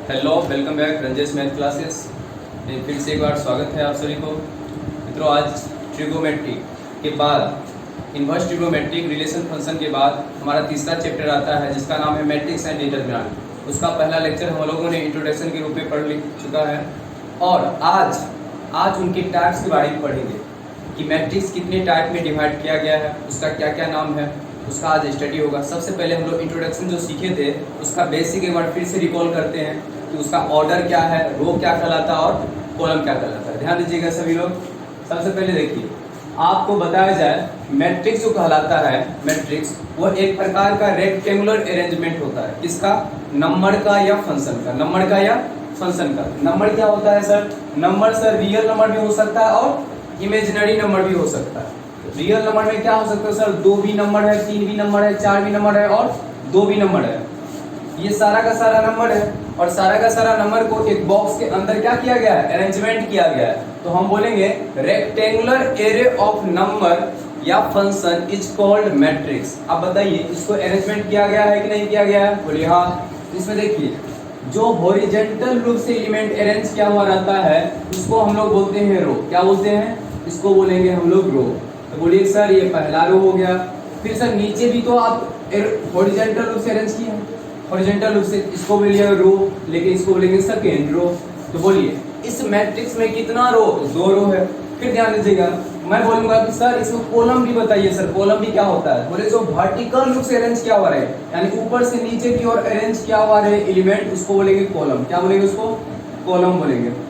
Hello, welcome back Ranjesh math classes में फिर से एक बार स्वागत है आप सभी को। मित्रों, आज ट्रिगोमेट्री के बाद इन्वर्स ट्रिगोमेट्रिक रिलेशन फंक्शन के बाद हमारा तीसरा चैप्टर आता है जिसका नाम है मैट्रिक्स एंड डिटरमिनेंट। उसका पहला लेक्चर हम लोगों ने इंट्रोडक्शन के रूप में पढ़ चुका है और आज उनके टाइप्स के बारे में पढ़ेंगे कि मैट्रिक्स कितने टाइप में डिवाइड किया गया है, उसका क्या क्या नाम है, उसका आज स्टडी होगा। सबसे पहले हम लोग इंट्रोडक्शन जो सीखे थे उसका बेसिक एक बार फिर से रिकॉल करते हैं कि उसका ऑर्डर क्या है, रो क्या कहलाता है और कॉलम क्या कहलाता है। ध्यान दीजिएगा सभी लोग। सबसे पहले देखिए, आपको बताया जाए मैट्रिक्स जो कहलाता है, मैट्रिक्स वो एक प्रकार का रेक्टेंगुलर अरेंजमेंट होता है। किसका? नंबर का या फंक्शन का। नंबर का या फंक्शन का। नंबर क्या होता है sir? Number sir real number भी हो सकता है और इमेजिनरी नंबर भी हो सकता है। रियल नंबर में क्या हो सकता है सर? 2 भी नंबर है, 3 भी नंबर है, 4 भी नंबर है और 2 भी नंबर है। ये सारा का सारा नंबर है और सारा का सारा नंबर को एक बॉक्स के अंदर क्या किया गया है? अरेंजमेंट किया गया है। तो हम बोलेंगे रेक्टेंगुलर एरे ऑफ नंबर या फंक्शन इज कॉल्ड मैट्रिक्स। अब बताइए इसको अरेंजमेंट किया गया है कि नहीं किया गया है? बोलिए हाँ। इसमें देखिए जो हॉरिजॉन्टल रूप से एलिमेंट अरेंज किया हुआ रहता है उसको हम लोग बोलते हैं रो। क्या बोलते हैं? इसको बोलेंगे हम लोग रो। तो बोलिए सर ये पहला रो हो गया। फिर सर नीचे भी तो आप हॉरिजॉन्टल रूप से अरेंज किए हैं, हॉरिजॉन्टल रूप से, इसको बोलिए रो, लेकिन इसको बोलेंगे सेकेंड रो। तो बोलिए इस मैट्रिक्स में कितना रो? तो 2 रो है। फिर ध्यान दीजिएगा, मैं बोलूंगा कि सर इसमें कॉलम भी बताइए। सर कॉलम भी क्या होता है? बोले जो वर्टिकल रूप से अरेंज किया हुआ रहे, यानी ऊपर से नीचे की ओर अरेंज किया हुआ रहे एलिमेंट, उसको बोलेंगे कॉलम। क्या बोलेंगे उसको? कॉलम बोलेंगे।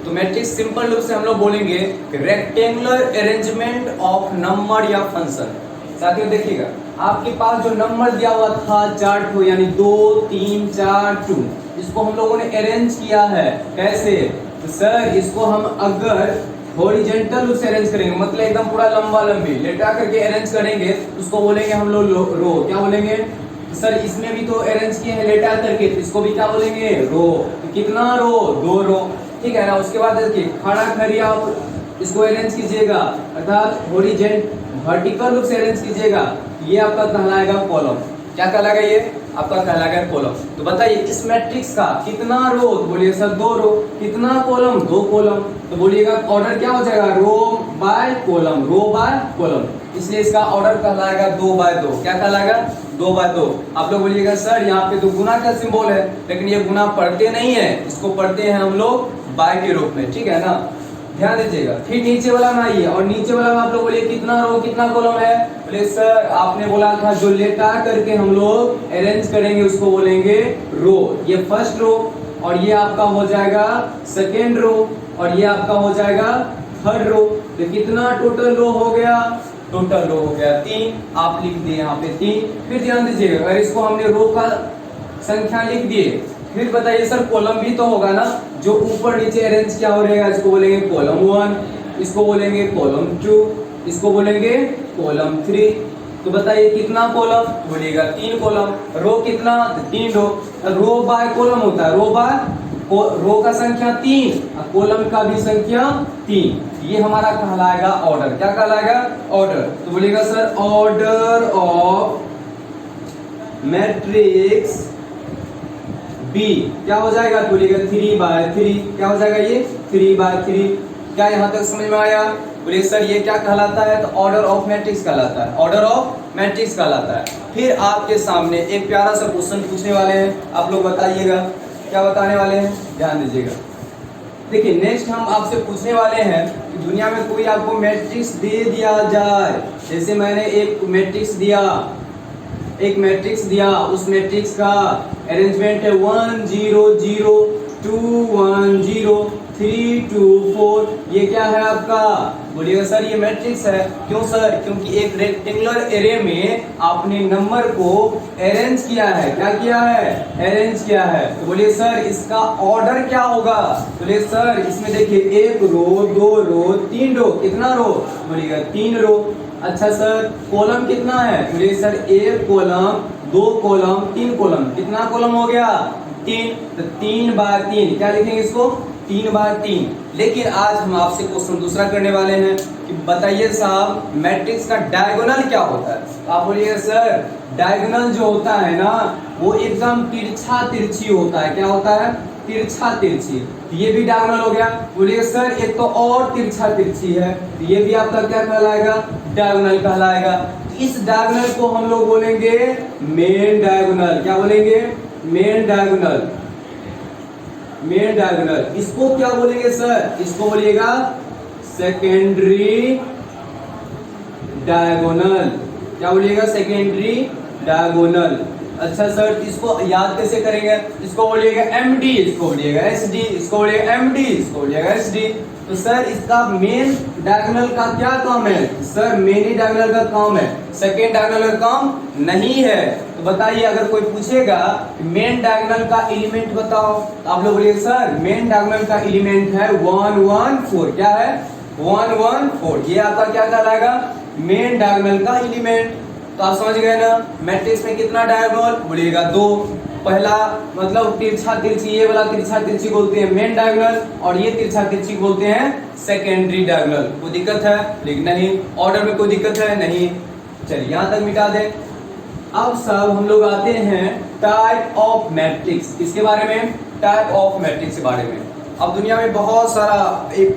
तो मैट्रिक्स सिंपल रूप से हम लोग बोलेंगे रेक्टेंगुलर अरेंजमेंट ऑफ नंबर या फंक्शन। साथियों देखिएगा, आपके पास जो नंबर दिया हुआ था चार्ट को, यानी 2 3 4 2, इसको हम लोगों ने अरेंज किया है। कैसे? तो सर इसको हम अगर हॉरिजॉन्टल रूप से अरेंज करेंगे, मतलब एकदम पूरा लंबा लंबी लेटा करके अरेंज करेंगे, उसको बोलेंगे हम लोग रो। क्या बोलेंगे? सर इसमें भी तो अरेंज किए हैं लेटा करके, तो इसको भी क्या बोलेंगे? रो। तो कितना रो? 2 रो, ठीक है ना। उसके बाद देखिए खड़ा खड़ी आप इसको अरेंज कीजिएगा, अर्थात वर्टिकल रूप से अरेंज कीजिएगा, ये आपका कहलाएगा कॉलम। क्या कहलाएगा? ये आपका कहलाएगा कॉलम। तो बताइए इस मैट्रिक्स का कितना रो? तो बोलिए सर 2 रो। कितना कॉलम? 2 कॉलम। तो बोलिएगा ऑर्डर क्या हो जाएगा? Row by column, row by column. इसलिए इसका ऑर्डर कहलाएगा 2 बाय 2। क्या कहलाएगा? 2 बाय 2। आप लोग बोलिएगा सर यहाँ पे तो गुना का सिंबल है, लेकिन ये गुना पढ़ते नहीं है, इसको पढ़ते हैं हम लोग बाय के रूप में, ठीक है ना। ध्यान दीजिएगा। फिर नीचे वाला में आइए और नीचे वाला में आप लोग बोलिए कितना रो कितना कॉलम है? बोले सर आपने बोला था जो लेटा करके हम लोग अरेंज करेंगे उसको बोलेंगे रो। ये फर्स्ट रो और ये आपका हो जाएगा सेकेंड रो और ये आपका हो जाएगा थर्ड रो। तो कितना टोटल रो हो गया? टोटल रो हो गया 3। आप लिख दिए यहाँ पे 3। फिर ध्यान दीजिएगा, अगर इसको हमने रो का संख्या लिख दिए, फिर बताइए सर कॉलम भी तो होगा ना, जो ऊपर नीचे अरेंज किया हो रहेगा, इसको बोलेंगे कॉलम 1, इसको बोलेंगे कॉलम 2, इसको बोलेंगे कॉलम 3। तो बताइए कितना कॉलम? बोलिएगा 3 कॉलम। रो कितना? 3 रो। रो बाय कॉलम होता है, रो का संख्या 3 और कॉलम का भी संख्या 3। ये हमारा कहलाएगा ऑर्डर। क्या कहलाएगा? ऑर्डर। तो बोलिएगा sir order of matrix B क्या हो जाएगा? बोलिएगा 3 बाय 3। क्या हो जाएगा? ये 3 बाय 3। क्या यहाँ तक समझ में आया? बोलिए सर ये क्या कहलाता है? तो ऑर्डर ऑफ मैट्रिक्स कहलाता है, ऑर्डर ऑफ मैट्रिक्स कहलाता है। फिर आपके सामने एक प्यारा सा क्वेश्चन पूछने वाले हैं, आप लोग बताइएगा क्या बताने वाले हैं, ध्यान दीजिएगा। देखिए नेक्स्ट हम आपसे पूछने वाले हैं कि दुनिया में कोई आपको मैट्रिक्स दे दिया जाए, जैसे मैंने एक मैट्रिक्स दिया, उस मैट्रिक्स का अरेंजमेंट है 1 0 0 2 1 0 3 2 4। ये क्या है आपका? बोलिएगा सर ये मैट्रिक्स है। क्यों सर? क्योंकि एक रेक्टेंगुलर एरे में आपने नंबर को अरेंज किया है। क्या किया है? अरेंज किया है। तो बोलिए सर इसका ऑर्डर क्या होगा? बोलिए सर इसमें देखिए 1 रो 2 रो 3 रो। कितना रो? बोलिएगा 3 रो। अच्छा सर कॉलम कितना है? बोलिए सर 1 कॉलम 2 कॉलम 3 कॉलम। कितना कॉलम हो गया? 3। तो 3 बाय 3 क्या लिखेंगे इसको? 3/3। लेकिन आज हम आपसे क्वेश्चन दूसरा करने वाले हैं कि बताइए साहब मैट्रिक्स का डायगोनल क्या होता है। आप बोलिए सर डायगोनल जो होता है ना वो एकदम तिरछा तिरछी होता है। क्या होता है? तिरछा तिरछी। ये भी डायगोनल हो गया। बोलिए सर एक तो और तिरछा तिरछी है, ये भी आपका क्या कहलाएगा? डायगोनल कहलाएगा। इस डायगोनल को हम लोग बोलेंगे मेन डायगोनल। क्या बोलेंगे? Main diagonal. Main diagonal. इसको क्या बोलेंगे सर? इसको बोलिएगा सेकेंडरी डायगोनल। क्या बोलिएगा? Secondary diagonal. अच्छा सर इसको याद कैसे करेंगे? इसको बोलिएगा एमडी, इसको बोलिएगा एसडी, इसको बोलिएगा एमडी, इसको बोलिएगा एसडी। तो सर इसका मेन डायगोनल का क्या काम है? सर मेन डायगोनल का काम है, सेकेंड डायगोनल का काम नहीं है। तो बताइए अगर कोई पूछेगा मेन डायगोनल का एलिमेंट बताओ, तो आप लोग बोलिए सर मेन डायगोनल का एलिमेंट है 1 1 4। क्या है? 1 1 4। ये आपका क्या कहलाएगा? मेन डायगोनल का एलिमेंट। तो आप समझ गए ना मैट्रिक्स में कितना डायगोनल? बोलिएगा 2। पहला मतलब तिरछा तिरछी, ये वाला तिरछा तिरछी बोलते हैं मेन डायगोनल और ये तिरछा तिरछी बोलते हैं सेकेंडरी डायगोनल। कोई दिक्कत है? लेकिन नहीं। ऑर्डर में कोई दिक्कत है? नहीं। चलिए यहां तक मिटा दें। अब सब हम लोग आते हैं टाइप ऑफ मैट्रिक्स। किसके बारे में? टाइप ऑफ मैट्रिक्स के बारे में। अब दुनिया में बहुत सारा एक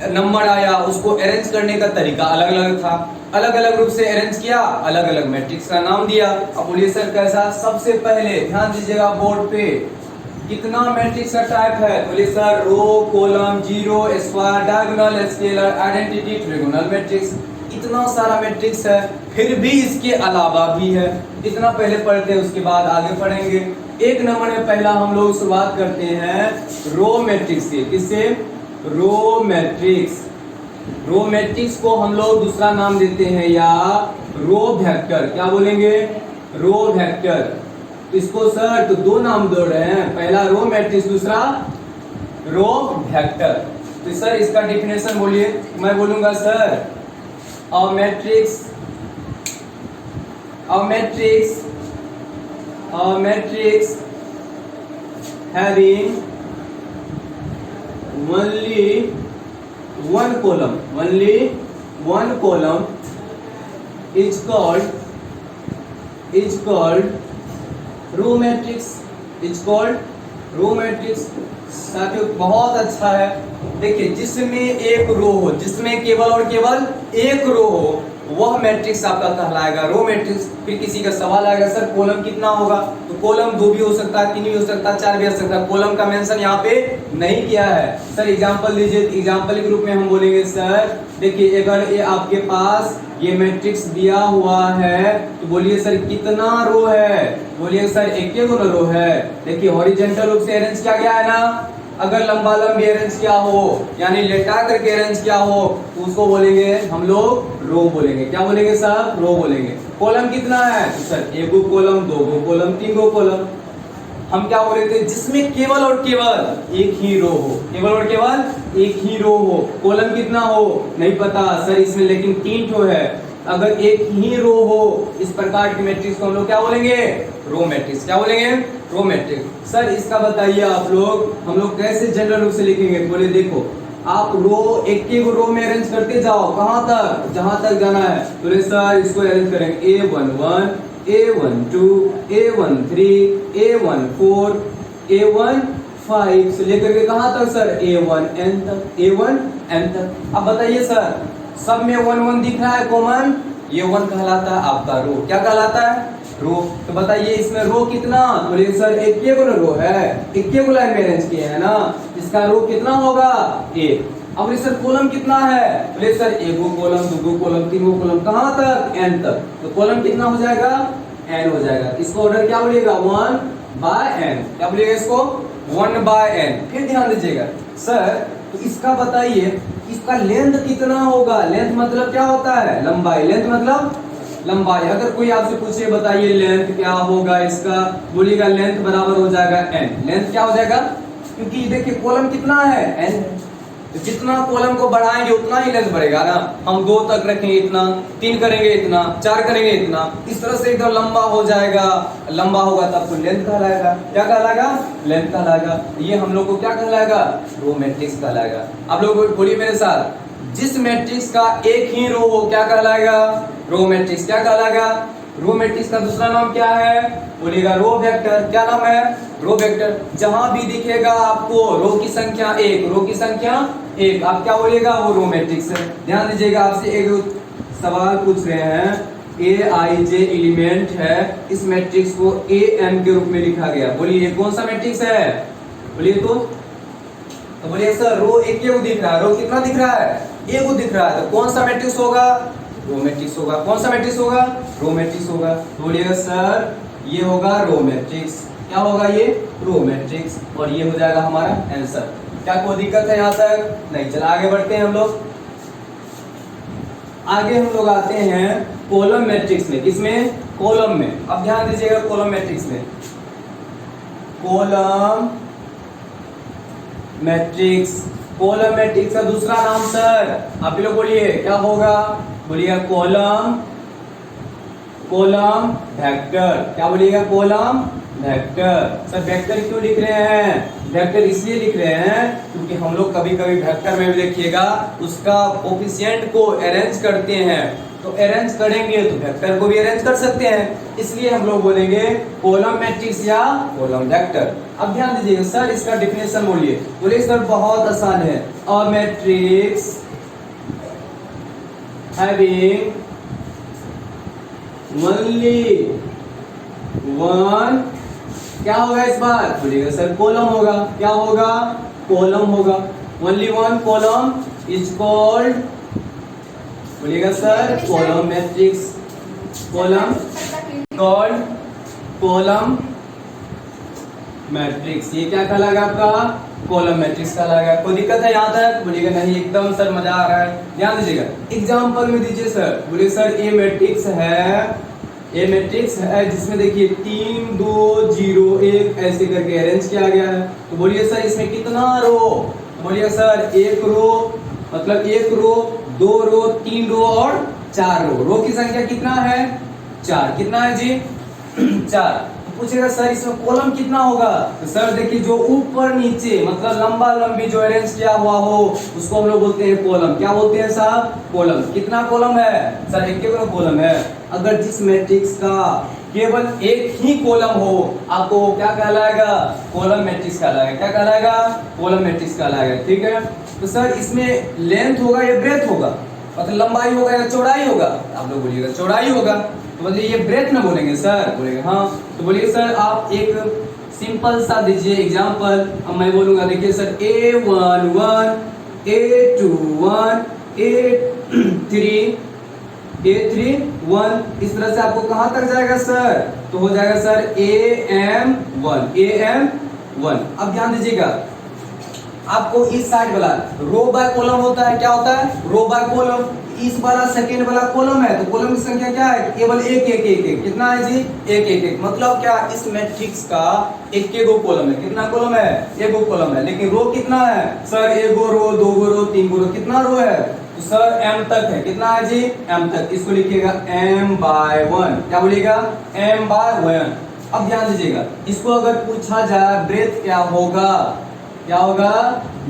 नंबर आया, उसको अरेंज करने का तरीका अलग अलग था, अलग अलग रूप से अरेंज किया, अलग अलग मैट्रिक्स का नाम दिया। अब बोलिए सर कैसा? सबसे पहले ध्यान दीजिएगा बोर्ड पे, कितना मैट्रिक्स का टाइप है? बोलिए sir row, column, zero, square, diagonal, scalar, identity, triangular matrix. इतना सारा मैट्रिक्स है, फिर भी इसके अलावा भी है। इतना पहले पढ़ते हैं, उसके बाद आगे पढ़ेंगे। एक नंबर में पहला हम लोग शुरुआत करते हैं रो मैट्रिक्स से। किससे? Row matrix. रो मैट्रिक्स को हम लोग दूसरा नाम देते हैं या रो वेक्टर। क्या बोलेंगे? Row vector. इसको सर तो दो नाम दे रहे हैं, पहला रो मैट्रिक्स, दूसरा रो वेक्टर। तो सर इसका डेफिनेशन बोलिए। मैं बोलूंगा sir a matrix having only one column is called row matrix। साथियों बहुत अच्छा है। देखिए जिसमें एक रो हो, जिसमें केवल और केवल एक रो हो, वह मैट्रिक्स आपका कहलाएगा रो मैट्रिक्स। फिर किसी का सवाल आएगा सर कॉलम कितना होगा? तो कॉलम 2 भी हो सकता है, 3 भी हो सकता है, 4 भी हो सकता है। कॉलम का मेंशन यहाँ पे नहीं किया है। सर एग्जांपल दीजिए। एग्जांपल के रूप में हम बोलेंगे सर देखिए अगर ये आपके पास ये मैट्रिक्स दिया हुआ है तो बोलिए सर कितना रो है? बोलिए सर एक रो है। देखिए हॉरिजॉन्टल रूप से अरेंज किया गया है ना। अगर लंबा लंबी अरेंज किया हो यानी लेटा करके अरेंज किया हो तो उसको बोलेंगे हम लोग रो बोलेंगे। क्या बोलेंगे साहब? रो बोलेंगे। कॉलम कितना है? तो सर 1 कॉलम, 2 कॉलम, 3 कॉलम। हम क्या बोले थे? जिसमें केवल और केवल एक ही रो हो, केवल और केवल एक ही रो हो। कॉलम कितना हो नहीं पता सर इसमें, लेकिन 3 ठो है। अगर एक ही रो हो इस प्रकार की मैट्रिक्स को हम लोग क्या बोलेंगे? Row matrix. क्या बोलेंगे? Row matrix. सर इसका बताइए आप लोग, हम लोग कैसे जनरल रूप से लिखेंगे? बोले देखो आप रो एक रो में अरेंज करते जाओ, कहां तक? जहां तक जाना है। बोले सर इसको अरेंज करेंगे A11, A12, A13, A14, A15 से लेकर के कहां तक सर? A1n तक। अब बताइए सर सब में 1 1 दिख रहा है कॉमन, ये 1 कहलाता है आपका रो। क्या कहलाता है? रो। तो बताइए इसमें रो कितना? बोलिए सर एक रो है, एक लाइन में अरेंज किए हैं ना, इसका रो कितना होगा? 1। अब सर कॉलम कितना है? बोले सर 1 कॉलम, 2 कॉलम, 3 कॉलम, कहां तक? n तक। तो कॉलम कितना हो जाएगा? n हो जाएगा। इसको ऑर्डर क्या बोलिएगा? 1/n। क्या बोलिएगा इसको? 1/n। फिर ध्यान दीजिएगा सर तो इसका बताइए इसका लेंथ कितना होगा? लेंथ मतलब क्या होता है? लंबाई। लेंथ मतलब लंबाई। अगर कोई आपसे पूछे बताइए लेंथ क्या होगा इसका, बोलिएगा लेंथ बराबर हो जाएगा n। लेंथ क्या हो जाएगा? क्योंकि देखिए कॉलम कितना है? n। तो जितना कॉलम को बढ़ाएंगे उतना ही लेंथ बढ़ेगा ना। हम 2 तक रखेंगे इतना, 3 करेंगे इतना, 4 करेंगे इतना, इस तरह से एकदम लंबा हो जाएगा। लंबा होगा तब तो लेंथ कहलाएगा। क्या कहलाएगा? लेंथ कहलाएगा। ये हम लोग को क्या कहलाएगा? रो मैट्रिक्स कहलाएगा। आप लोग बोलिए मेरे साथ, जिस मैट्रिक्स का एक ही रो हो क्या कहलाएगा? Row matrix. क्या कहलाएगा? रो मैट्रिक्स का दूसरा नाम क्या है? बोलिएगा रो वेक्टर। क्या नाम है? Row vector. जहां भी दिखेगा आपको रो की संख्या 1, रो की संख्या 1, आप क्या बोलिएगा? वो रो मैट्रिक्स है। ध्यान दीजिएगा, आपसे एक सवाल पूछ रहे हैं, Aij एलिमेंट है, इस मैट्रिक्स को Am के रूप में लिखा गया। बोलिए कौन सा मैट्रिक्स है? बोलिए तो बोलिए सर रो एक को दिख रहा है। रो कितना दिख रहा है? एक को दिख रहा है। तो कौन सा मैट्रिक्स होगा? रो मैट्रिक्स होगा। कौन सा मैट्रिक्स होगा? रो मैट्रिक्स होगा। बोलिएगा सर ये होगा रो मैट्रिक्स। क्या होगा? ये रो मैट्रिक्स। और ये हो जाएगा हमारा आंसर। क्या कोई दिक्कत है यहाँ तक? नहीं। चला आगे बढ़ते हैं हम लोग। आगे हम लोग आते हैं कॉलम मैट्रिक्स में। किसमें? कॉलम में। अब ध्यान दीजिएगा कॉलम मैट्रिक्स में। Column matrix. कॉलम मैट्रिक्स का दूसरा नाम सर आप लोग बोलिए क्या होगा? बोलिएगा कॉलम वेक्टर। क्या बोलिएगा? Column vector. सर वेक्टर क्यों लिख रहे हैं? वेक्टर इसलिए लिख रहे हैं क्योंकि हम लोग कभी कभी वेक्टर में भी देखिएगा उसका कोफिशिएंट को अरेंज करते हैं। तो अरेंज करेंगे तो वेक्टर को भी अरेंज कर सकते हैं, इसलिए हम लोग बोलेंगे कॉलम मैट्रिक्स या कॉलम वेक्टर। अब ध्यान दीजिएगा सर इसका डेफिनेशन बोलिए। बोलिए सर बहुत आसान है। अ मैट्रिक्स हैविंग ओनली वन, क्या होगा इस बार? बोलिएगा सर कॉलम होगा। क्या होगा? कॉलम होगा। Only one column is called, बोलिएगा sir column matrix. Column called column matrix. ये क्या कहलाएगा आपका? कॉलम मैट्रिक्स कहलाएगा। कोई दिक्कत है यहाँ तक? बोलिएगा नहीं एकदम सर मजा आ रहा है। ध्यान दीजिएगा एग्जांपल में दीजिए सर। बोलिए सर ए मैट्रिक्स है, ए मैट्रिक्स है जिसमें देखिए 3 2 0 1 ऐसे करके अरेंज किया गया है। तो बोलिए सर इसमें कितना रो? बोलिए सर एक रो, मतलब एक रो, 2 रो, 3 रो और 4 रो। रो की संख्या कितना है? 4। कितना है जी? 4। पूछेगा सर इसमें कॉलम कितना होगा? तो सर देखिए जो ऊपर नीचे मतलब लंबा लंबी जो अरेंज किया हुआ हो उसको हम लोग बोलते हैं कॉलम। क्या बोलते हैं साहब? कॉलम। कितना कॉलम है? सर एक केवल कॉलम है। अगर जिस मैट्रिक्स का केवल एक ही कॉलम हो आपको क्या कहलाएगा? कॉलम मैट्रिक्स कहलाएगा। क्या कहलाएगा? कॉलम मैट्रिक्स कहलाएगा। ठीक है। तो सर इसमें लेंथ होगा या ब्रेथ होगा? मतलब लंबाई होगा या चौड़ाई होगा? आप लोग बोलिएगा चौड़ाई होगा। तो मतलब ये ब्रेथ ना बोलेंगे सर? बोलेंगे हाँ। तो बोलिए सर आप एक सिंपल सा दीजिए एग्जांपल। अब मैं बोलूंगा देखिए सर A11 A21 A31 इस तरह से आपको कहां तक जाएगा सर? तो हो जाएगा सर AM1। अब ध्यान दीजिएगा आपको इस साइड वाला रो बाय कॉलम होता है। क्या होता है? रो बाय कॉलम। इस वाला सेकेंड वाला कॉलम है तो कॉलम की संख्या क्या है? केवल एक एक एक एक। कितना है जी? एक एक एक। मतलब क्या? इस मैट्रिक्स का एक गो कॉलम है। कितना कॉलम है? एक गो कॉलम है। लेकिन रो कितना है सर? एक गो रो, 2 गो रो, 3 गो रो। कितना रो है? तो सर m तक है। कितना है जी? m तक। इसको लिखिएगा m/1। क्या बोलिएगा? m/1। अब ध्यान दीजिएगा इसको अगर पूछा जाए ब्रेथ क्या होगा? क्या होगा?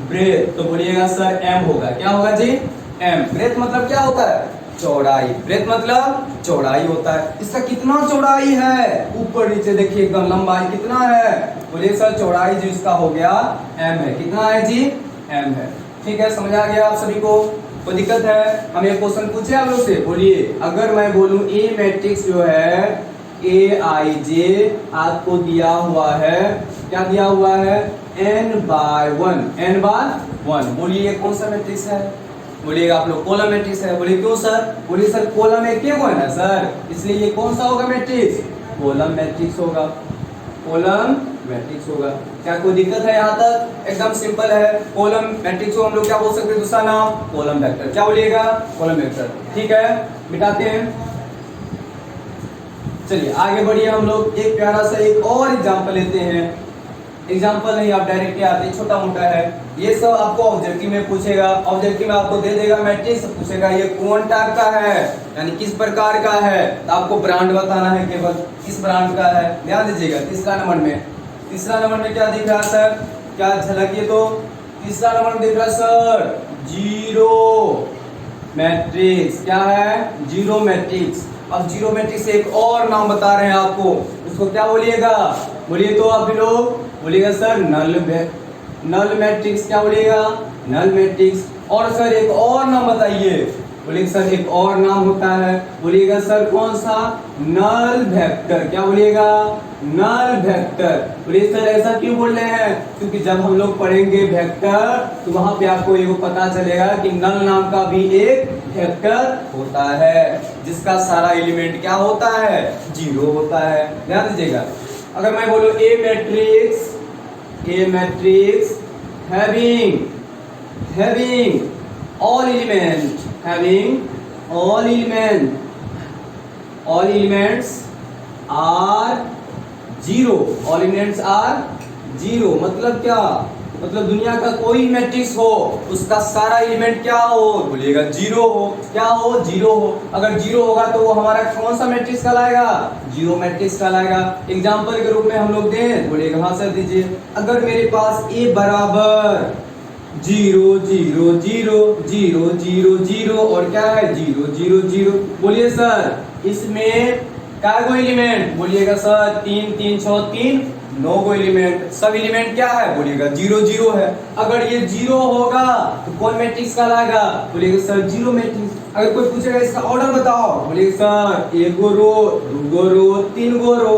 ब्रेथ। तो बोलिएगा सर m होगा। क्या होगा जी? m। ब्रेथ मतलब क्या होता है? चौड़ाई। ब्रेथ मतलब चौड़ाई होता है। इसका कितना चौड़ाई है? ऊपर नीचे देखिए एकदम लंबाई कितना है? बोलिए सर चौड़ाई जो इसका हो गया m है। कितना है जी? m है। ठीक है, समझ आ गया आप सभी को? कोई दिक्कत है? हम एक क्वेश्चन पूछे आप लोग से। बोलिए अगर मैं बोलूं ए मैट्रिक्स जो है Aij आपको दिया हुआ है, क्या दिया हुआ है? n/1। n/1। बोलिए ये कौन सा मैट्रिक्स है? बोलिएगा आप लोग कॉलम मैट्रिक्स है। बोलिए क्यों सर? बोलिए सर कॉलम एक को है ना सर, इसलिए ये कौन सा होगा मैट्रिक्स? कॉलम मैट्रिक्स होगा। कॉलम मैट्रिक्स होगा। क्या कोई दिक्कत है यहाँ तक? एकदम सिंपल है। कॉलम मैट्रिक्स को हम लोग क्या बोल सकते हैं? दूसरा नाम कॉलम वेक्टर। क्या बोलिएगा? Column vector. ठीक है, मिटाते हैं। चलिए आगे बढ़िए हम लोग एक प्यारा सा एक और एग्जांपल लेते हैं। एग्जाम्पल नहीं, आप डायरेक्ट आते, छोटा मोटा है। ये सब आपको ऑब्जेक्टिव में पूछेगा, ऑब्जेक्टिव में आपको दे देगा मैट्रिक्स, पूछेगा ये कौन टाइप का है, यानी किस प्रकार का है, तो आपको ब्रांड बताना है, केवल किस ब्रांड का है। ध्यान दीजिएगा तीसरा नंबर में क्या दिख रहा है सर, क्या झलकिए तो, तीसरा नंबर में दिख रहा है सर जीरो मैट्रिक्स। क्या है, जीरो मैट्रिक्स। अब जीरो मैट्रिक्स से एक और नाम बता रहे हैं आपको, उसको क्या बोलिएगा, बोलिए तो आप लोग बोलिएगा सर नल मैट्रिक्स। क्या बोलिएगा, नल मैट्रिक्स। और सर एक और नाम बताइए, बोलिएगा सर एक और नाम होता है, बोलिएगा सर कौन सा, नल वेक्टर। क्या बोलिएगा, नल वेक्टर। बोलिए सर ऐसा क्यों बोल रहे हैं, क्योंकि जब हम लोग पढ़ेंगे वेक्टर तो वहां पे आपको ये पता चलेगा कि नल नाम का भी एक वेक्टर होता है, जिसका सारा एलिमेंट क्या होता है, जीरो होता है। ध्यान दीजिएगा, अगर मैं बोलूं ए matrix having all elements are zero। मतलब क्या, मतलब दुनिया का कोई मैट्रिक्स हो उसका सारा एलिमेंट क्या हो, बोलिएगा जीरो हो। क्या हो, जीरो हो। अगर जीरो होगा तो वो हमारा कौन सा मैट्रिक्स कहलाएगा, जीरो मैट्रिक्स कहलाएगा। एग्जांपल के रूप में हम लोग दें, बोलिएगा हाँ सर दीजिए। अगर मेरे पास ए बराबर 0 0 0 0 0 0 और क्या है 0 0 0, बोलिए सर इसमें क्या गो एलिमेंट, बोलिएगा सर 3 3 6 3 9 गो एलिमेंट। सब एलिमेंट क्या है, बोलिएगा 0 0 है। अगर ये 0 होगा तो कौन मैट्रिक्स कहलाएगा, बोलिएगा सर जीरो मैट्रिक्स। अगर कोई पूछेगा इसका ऑर्डर बताओ, बोलिएगा सर 1 गो रो 2 गो रो 3 गो रो,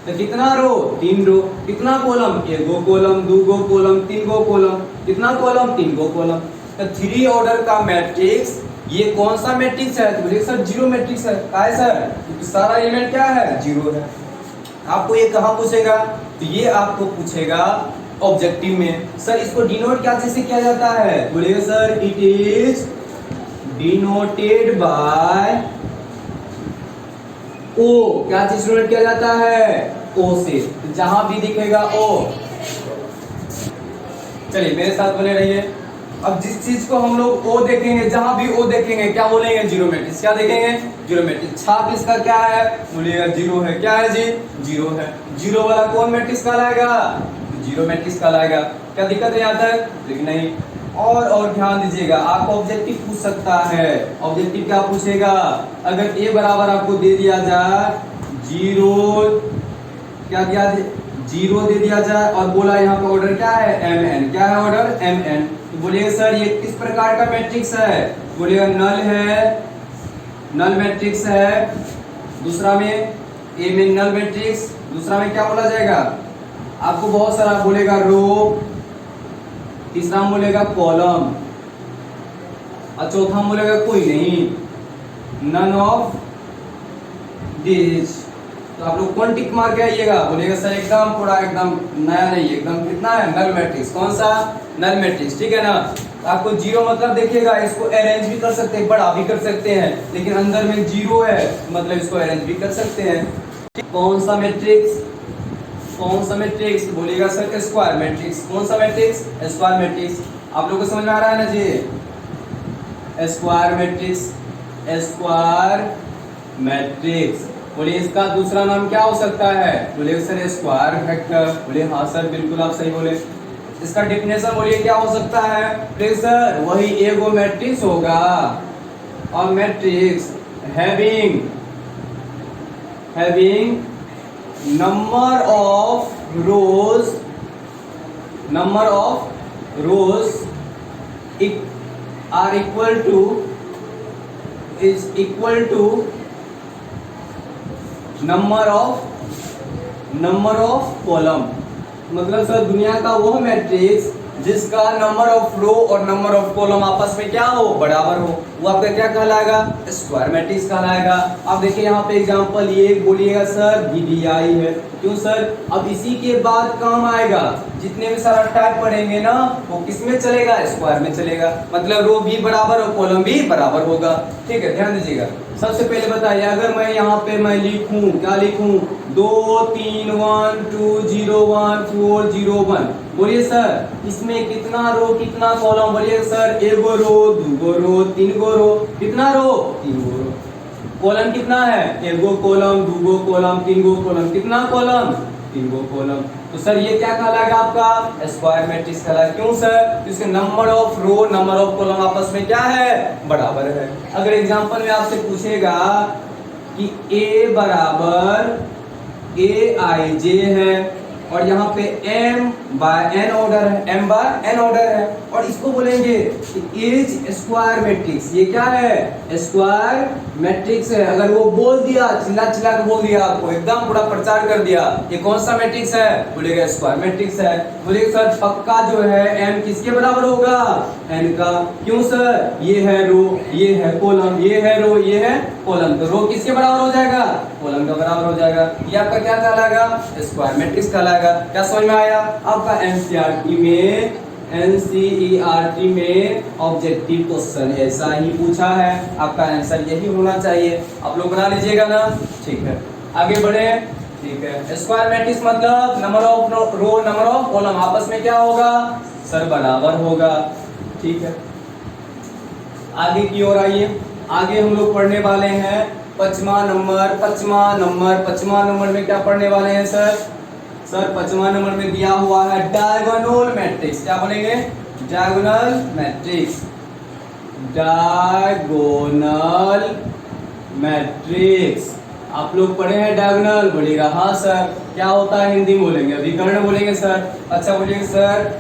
तो कितना रो, 3 रो। कितना कॉलम, 1 गो कॉलम 2 गो कॉलम 3 गो कॉलम। कितना कॉलम, 3 गो कॉलम। तो 3 ऑर्डर का मैट्रिक्स ये कौन सा मैट्रिक्स है, तो बोलिए सर जीरो मैट्रिक्स है। क्या है सर, क्योंकि सारा एलिमेंट क्या है, जीरो है। आपको ये कहाँ पूछेगा, तो ये आपको पूछेगा ऑब्जेक्टिव में। सर इसको डिनोट क्या चीज से किया जाता है, बोलिएगा sir it is denoted by O. क्या चीज डिनोट किया जाता है, ओ से। तो जहां भी दिखेगा ओ, चलिए मेरे साथ बने रहिए। अब जिस चीज को हम लोग ओ देखेंगे, जहां भी ओ देखेंगे क्या बोलेंगे, जीरो मैट्रिक्स। क्या देखेंगे, जीरो मैट्रिक्स। छाप इसका क्या है, बोलिएगा जीरो है। क्या है जी, जीरो है। जीरो वाला कौन मैट्रिक्स कहलाएगा, जीरो मैट्रिक्स कहलाएगा। क्या दिक्कत है यहाँ तक, लेकिन नहीं। और ध्यान दीजिएगा, आपको ऑब्जेक्टिव पूछ सकता है। ऑब्जेक्टिव क्या पूछेगा, अगर ए बराबर आपको दे दिया जाए जीरो, क्या दिया, जीरो दे दिया जाए और बोला यहाँ का ऑर्डर क्या है, mn। क्या है ऑर्डर, mn। तो बोलिएगा सर ये किस प्रकार का मैट्रिक्स है, बोलिएगा नल है, नल मैट्रिक्स है। दूसरा में ए में नल मैट्रिक्स, दूसरा में क्या बोला जाएगा, आपको बहुत सारा बोलेगा रो, तीसरा में बोलेगा कॉलम, और चौथा में बोलेगा कोई नहीं, नन ऑफ दिस। तो आप लोग कौन टिक मार के आइएगा, बोलिएगा सर एकदम पूरा एकदम नया नहीं, एकदम कितना है, नल मैट्रिक्स। कौन सा, नल मैट्रिक्स, ठीक है ना। आपको जीरो मतलब देखिएगा, इसको अरेंज भी कर सकते हैं, बड़ा भी कर सकते हैं, लेकिन अंदर में जीरो है मतलब इसको अरेंज भी कर सकते हैं। कौन सा मैट्रिक्स, कौन सा मैट्रिक्स, बोलिएगा सर स्क्वायर मैट्रिक्स। कौन सा मैट्रिक्स, स्क्वायर मैट्रिक्स। आप लोगों को समझ में आ रहा है ना जी, स्क्वायर मैट्रिक्स, स्क्वायर मैट्रिक्स। बोलिए इसका दूसरा नाम क्या हो सकता है, बोलिए सर स्क्वायर वेक्टर। बोलिए हाँ सर बिल्कुल आप सही बोले। इसका डेफिनेशन बोलिए क्या हो सकता है, बोलिए सर वही एगो मैट्रिक्स होगा, और matrix having number of rows are equal to number of column. मतलब सर दुनिया का वो मैट्रिक्स जिसका नंबर ऑफ रो और नंबर ऑफ कॉलम आपस में क्या हो, बराबर हो, वो आपका क्या कहलाएगा, स्क्वायर मैट्रिक्स कहलाएगा। अब देखिए यहाँ पे एग्जांपल ये बोलिएगा सर VDI है। क्यों सर, अब इसी के बाद काम आएगा, जितने भी सारा टाइप पढ़ेंगे ना वो किस में चलेगा, स्क्वायर में चलेगा। मतलब रो भी बराबर और कॉलम भी बराबर होगा। ठीक है, ध्यान दीजिएगा। सबसे पहले बताइए, अगर मैं यहाँ पे मैं लिखूं, क्या लिखूं, 2 3 1 2 0 1 4 0 1, बोलिए सर इसमें कितना रो कितना कॉलम, बोलिए सर 1 रो 2 रो 3 रो, कितना रो 3 रो, कॉलम कितना है 1 कॉलम 2 कॉलम 3 कॉलम, कितना कॉलम 3 कॉलम। तो सर ये क्या कहलाएगा आपका स्क्वायर मैट्रिक्स कहलाएगा। क्यों सर, इसके number of row number of column आपस में क्या है, बराबर है। अगर एग्जांपल में आपसे पूछेगा कि A बराबर AIJ है और यहाँ पे M बाय N ऑर्डर है, M बाय N ऑर्डर है, और इसको बोलेंगे कि इज स्क्वायर मैट्रिक्स, ये क्या है स्क्वायर मैट्रिक्स है। अगर वो बोल दिया, चिल्ला चिल्ला के बोल दिया आपको, एकदम पूरा प्रचार कर दिया, ये कौन सा मैट्रिक्स है, बोलेगा स्क्वायर मैट्रिक्स है। बोलेगा सर पक्का जो है M किसके बराबर होगा, N का। क्यों सर, ये है रो ये है कॉलम, ये है रो ये है कॉलम, तो रो किसके बराबर हो जाएगा, कॉलम का बराबर हो जाएगा। ये आपका क्या कहलाएगा, स्क्वायर मैट्रिक्स कहलाएगा। क्या समझ में आया आपका। एनसीईआरटी में ऑब्जेक्टिव क्वेश्चन ऐसा ही पूछा है, आपका आंसर यही होना चाहिए, आप लोग बना लीजिएगा ना। ठीक है, आगे बढ़े। ठीक है, स्क्वायर मैट्रिक्स मतलब number of row number of column आपस में क्या होगा, सर बराबर होगा। ठीक है, आगे की ओर आइए। आगे हम लोग पढ़ने वाले हैं पांचवा नंबर में क्या पढ़ने वाले हैं सर, सर पांचवा नंबर में दिया हुआ है डायगोनल मैट्रिक्स। क्या बोलेंगे, डायगोनल मैट्रिक्स, डायगोनल मैट्रिक्स। आप लोग पढ़े हैं डायगोनल, बोलिएगा हाँ सर। क्या होता है हिंदी बोलेंगे, विकर्ण बोलेंगे सर। अच्छा बोलिए सर,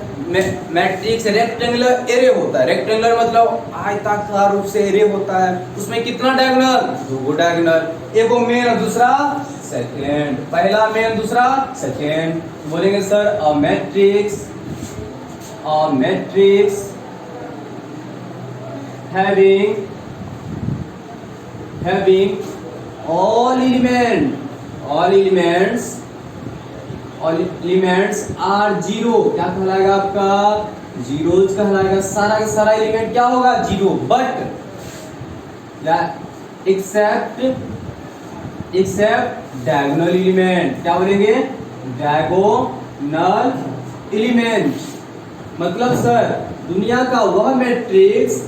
मैट्रिक्स रेक्टेंगुलर एरे होता है। रेक्टेंगुलर मतलब आयताकार रूप से एरे होता है, उसमें कितना डायगोनल, 2 डायगोनल, एक मेन और दूसरा सेकेंड, पहला मेन दूसरा सेकेंड। बोलेंगे sir a matrix having all elements are zero, क्या कहलाएगा आपका, जीरोज कहलाएगा। सारा का सारा एलिमेंट क्या होगा, zero, but except diagonal element. क्या बोलेंगे, डायगोनल एलिमेंट मतलब सर दुनिया का वह मैट्रिक्स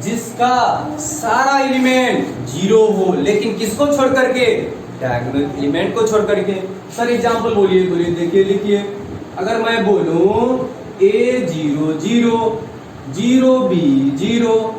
जिसका सारा एलिमेंट जीरो हो, लेकिन किसको छोड़ करके, डायगोनल एलिमेंट को छोड़ करके। सर एग्जांपल बोलिए देखिए लिखिए। अगर मैं बोलूं A0 0 0 B 0